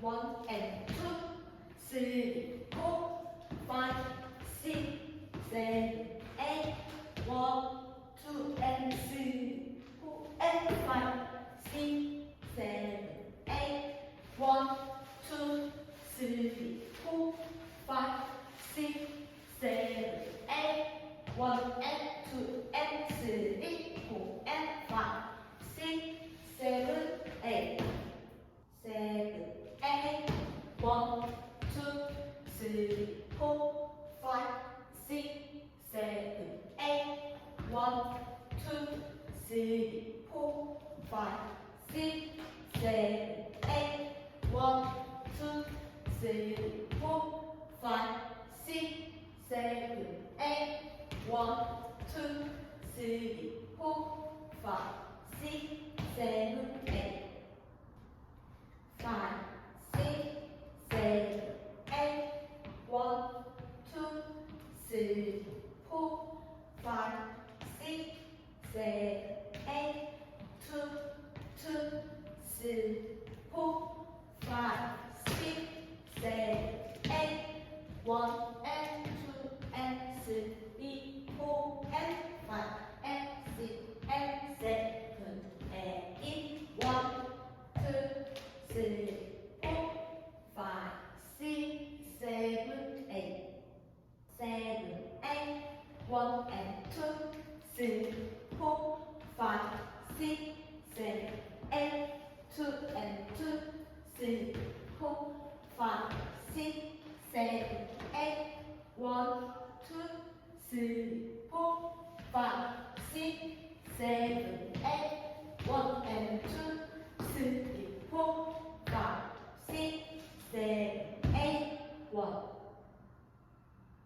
1 and 2, 3, 4, 5, 6, 7, 8, 1, 2 and 3, 4 and 5, 6, 7, 8, 1, 2, 3, 4, 5, 6, 7, 8, 1 and 2 and 3, 4 and 5, 6, 7, 8, 7, 8, 1, 2, 3, 4, 5, 6, 7, 8, 1, 2, 3, 4, 5, 6, 7, 8, 1, 2, 3, 4, 5, 6, 7, 8, 1, 2, 3, 4, 5, 6, 7, 8, 5, 6, 7, 8, 1, 2, 3, 4, 5, 6, 7, 8, 2, 2, 3, 4, 5, 6, 7, 8, 1 and 2 and 3, 4 and 5 and 6 and 7, 8, 1, 2, 3, 4, 5, 6, 7, 8, 7, 8, 1 and 2, 3, 4, 5, 6, 7, 8, 2 and 2, 3, 4, 5, 6, 7, 8, 1, 2, 3, 4, 5, 6, 7, 8, 1 and 2, 3, 4, 5, 6, 7, 8, 1.